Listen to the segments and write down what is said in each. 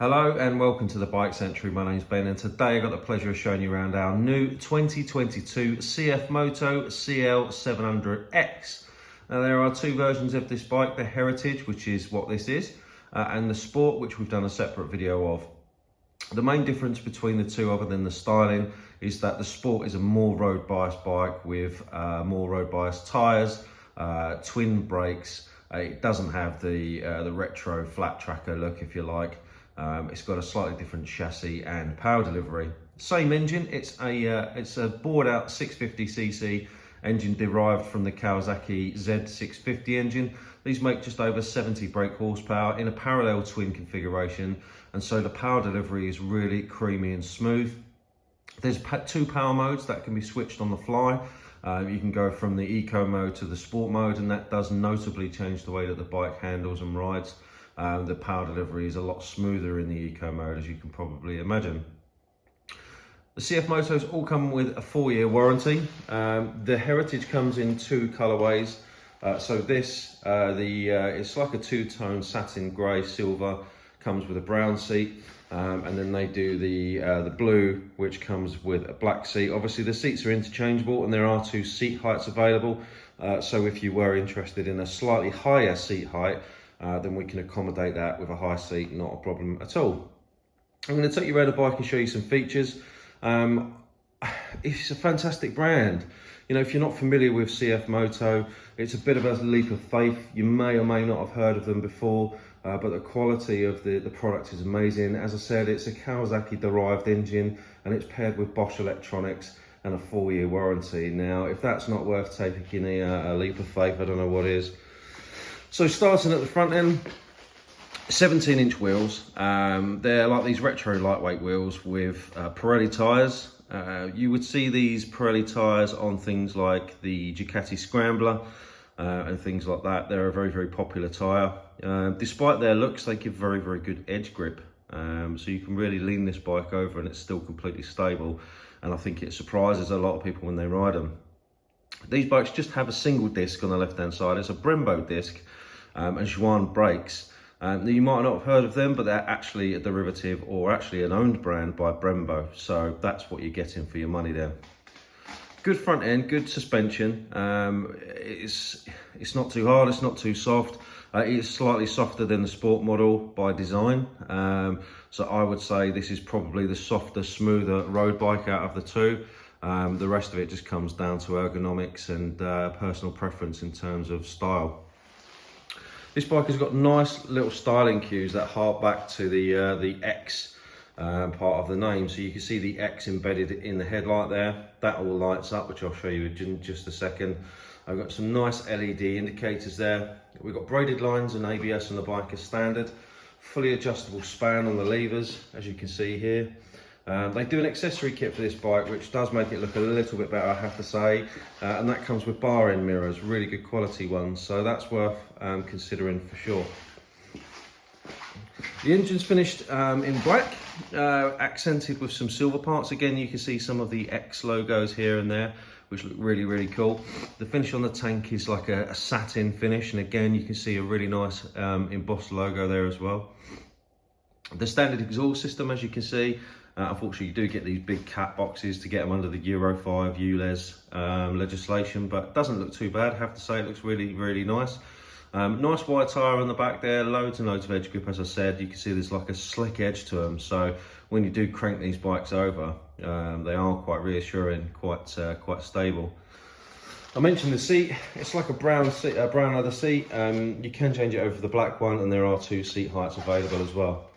Hello and welcome to the Bike Century. My name's Ben and today I've got the pleasure of showing you around our new 2022 CFMOTO CL-700X. Now there are two versions of this bike, the Heritage, which is what this is, and the Sport, which we've done a separate video of. The main difference between the two, other than the styling, is that the Sport is a more road biased bike with more road biased tyres, twin brakes. It doesn't have the retro flat tracker look, if you like. It's got a slightly different chassis and power delivery. Same engine, it's a bored out 650cc engine derived from the Kawasaki Z650 engine. These make just over 70 brake horsepower in a parallel twin configuration, and so the power delivery is really creamy and smooth. There's two power modes that can be switched on the fly. You can go from the eco mode to the sport mode, and that does notably change the way that the bike handles and rides. The power delivery is a lot smoother in the eco mode, as you can probably imagine. The CFMOTOs all come with a 4-year warranty. The Heritage comes in two colorways. So this, it's like a two-tone satin grey silver, comes with a brown seat, and then they do the blue, which comes with a black seat. Obviously the seats are interchangeable and there are two seat heights available. So if you were interested in a slightly higher seat height, then we can accommodate that with a high seat, not a problem at all. I'm going to take you around the bike and show you some features. It's a fantastic brand. You know, if you're not familiar with CFMOTO, it's a bit of a leap of faith. You may or may not have heard of them before, but the quality of the product is amazing. As I said, it's a Kawasaki derived engine and it's paired with Bosch electronics and a 4-year warranty. Now, if that's not worth taking a leap of faith, I don't know what is. So starting at the front end, 17-inch wheels. They're like these retro lightweight wheels with Pirelli tyres. You would see these Pirelli tyres on things like the Ducati Scrambler and things like that. They're a very, very popular tyre. Despite their looks, they give very, very good edge grip. So you can really lean this bike over and it's still completely stable. And I think it surprises a lot of people when they ride them. These bikes just have a single disc on the left-hand side. It's a Brembo disc and Schwann brakes. You might not have heard of them, but they're actually a derivative or actually an owned brand by Brembo. So that's what you're getting for your money there. Good front end, good suspension. It's not too hard, it's not too soft. It's slightly softer than the Sport model by design. So I would say this is probably the softer, smoother road bike out of the two. The rest of it just comes down to ergonomics and personal preference in terms of style. This bike has got nice little styling cues that hark back to the X part of the name. So you can see the X embedded in the headlight there. That all lights up, which I'll show you in just a second. I've got some nice LED indicators there. We've got braided lines and ABS on the bike as standard. Fully adjustable span on the levers, as you can see here. They do an accessory kit for this bike, which does make it look a little bit better, I have to say, and that comes with bar end mirrors, really good quality ones, so that's worth considering for sure. The engine's finished in black, accented with some silver parts. Again, you can see some of the X logos here and there, which look really, really cool. The finish on the tank is like a satin finish, and again, you can see a really nice embossed logo there as well. The standard exhaust system, as you can see, unfortunately, you do get these big cat boxes to get them under the Euro 5 ULEZ legislation, but it doesn't look too bad. I have to say, it looks really, really nice. Nice wide tyre on the back there, loads and loads of edge grip, as I said. You can see there's like a slick edge to them, so when you do crank these bikes over, they are quite reassuring, quite stable. I mentioned the seat. It's like a brown leather seat. You can change it over for the black one, and there are two seat heights available as well.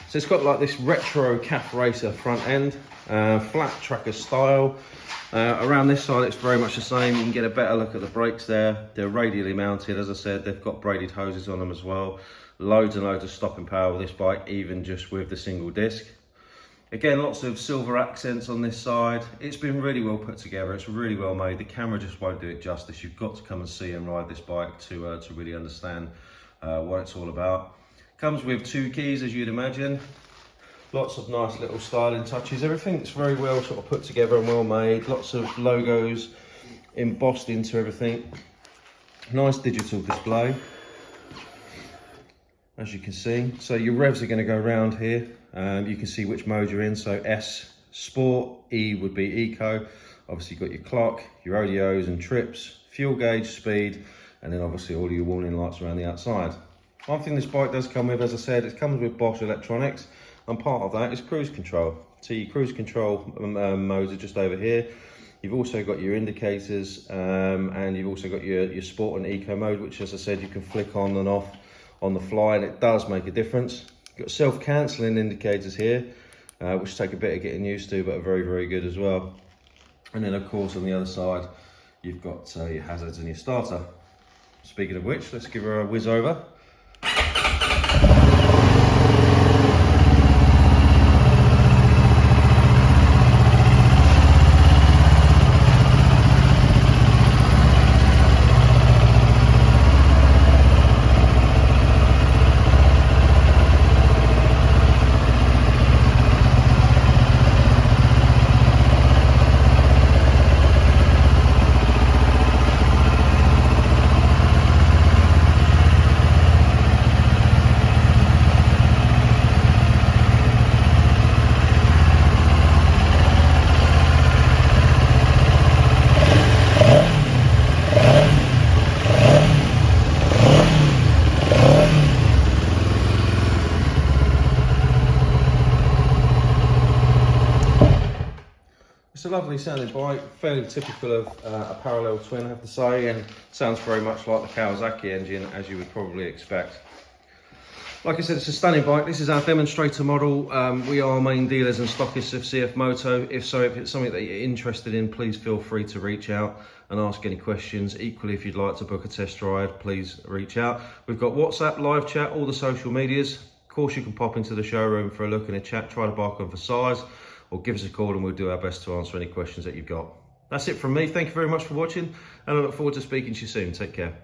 So it's got like this retro calf racer front end, flat tracker style. Around this side it's very much the same. You can get a better look at the brakes there. They're radially mounted, as I said. They've got braided hoses on them as well. Loads and loads of stopping power with this bike, even just with the single disc. Again, lots of silver accents on this side. It's been really well put together. It's really well made. The camera just won't do it justice. You've got to come and see and ride this bike to really understand what it's all about. Comes with two keys, as you'd imagine. Lots of nice little styling touches. Everything's very well sort of put together and well made. Lots of logos embossed into everything. Nice digital display. as you can see. So your revs are going to go around here. You can see which mode you're in. So S, Sport, E would be Eco. Obviously you've got your clock, your ODOs and trips, fuel gauge, speed, and then obviously all your warning lights around the outside. One thing this bike does come with, as I said, it comes with Bosch electronics, and part of that is cruise control. So your cruise control modes are just over here. You've also got your indicators, and you've also got your sport and eco mode, which, as I said, you can flick on and off on the fly, and it does make a difference. You've got self-cancelling indicators here, which take a bit of getting used to, but are very, very good as well. And then, of course, on the other side, you've got your hazards and your starter. Speaking of which, let's give her a whiz over. It's a lovely sounding bike, fairly typical of a parallel twin, I have to say, and sounds very much like the Kawasaki engine, as you would probably expect. Like I said, it's a stunning bike. This is our Demonstrator model. We are main dealers and stockists of CFMOTO. If it's something that you're interested in, please feel free to reach out and ask any questions. Equally, if you'd like to book a test ride, please reach out. We've got WhatsApp, live chat, all the social medias. Of course, you can pop into the showroom for a look and a chat, try the bike on for size, or give us a call and we'll do our best to answer any questions that you've got. That's it from me. Thank you very much for watching, and I look forward to speaking to you soon. Take care.